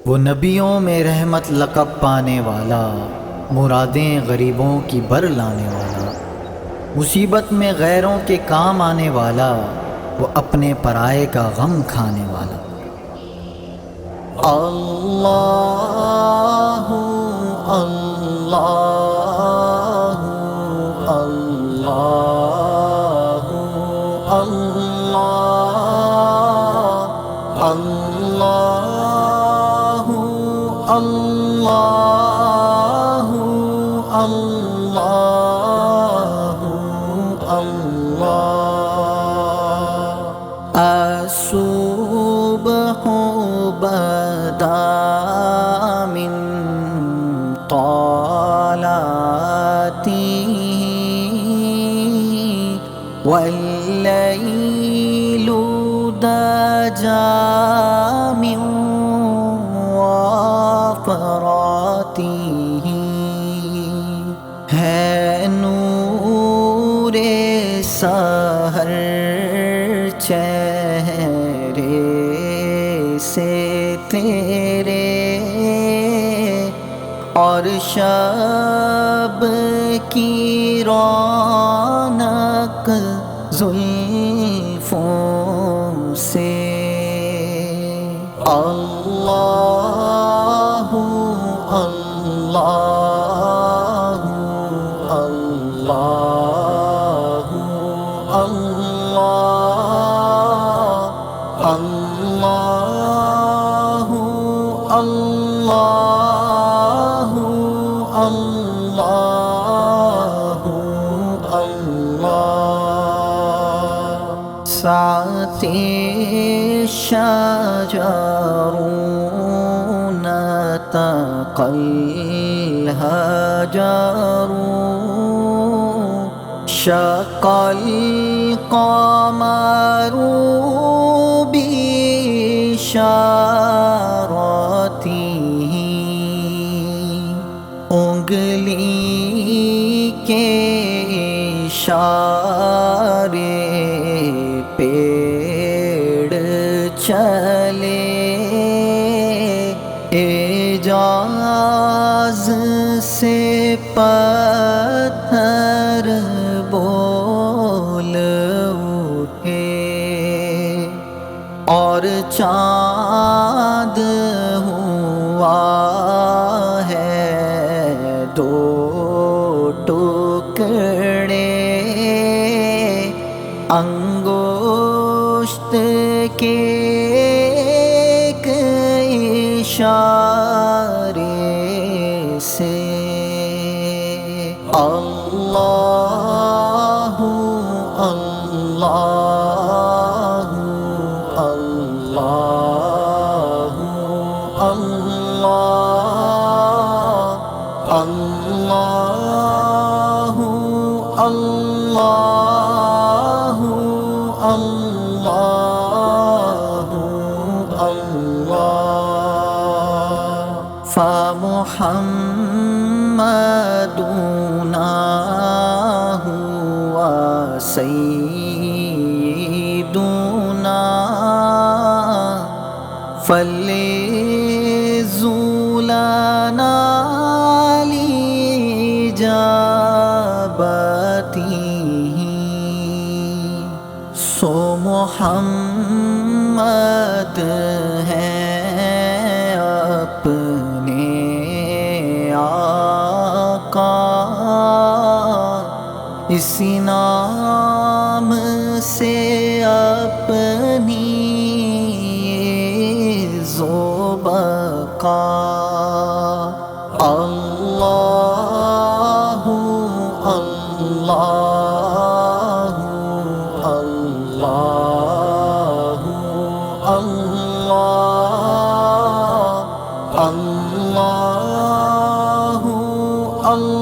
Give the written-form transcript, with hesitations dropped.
وہ نبیوں میں رحمت لقب پانے والا، مرادیں غریبوں کی بر لانے والا، مصیبت میں غیروں کے کام آنے والا، وہ اپنے پرائے کا غم کھانے والا۔ اللہ اللہ اللہ اللہ اللہ اللہ اللہ اللہ۔ الصبح بدا من طلعته والليل دجى من وفراته، ہے نور سحر چہرے سے تیرے، اور شب کی رونق زلفوں سے۔ اللہ اللہ اللہ اللہ اللہ اللہ اللہ اللہ۔ ساعت شجر نطق الحجر، شق القمر بإشارته، انگلی کے اشارے پیڑ چلے، اعجاز سے پتھر بول اٹھے، اور چاند ہوا ہے دو ٹکڑے، انگشت کے ایک اشارے سے۔ اللہ اللہ اللہ اللہ اللہ اللہ اللہ اللہ۔ فمحمدنا هو سیدنا، فليزولنا لإجابته، سو محمد ہیں اپنے آقا، اسی نام سے اپنی بقا۔ اللہ اللہ اللہ اللہ اللہ اللہ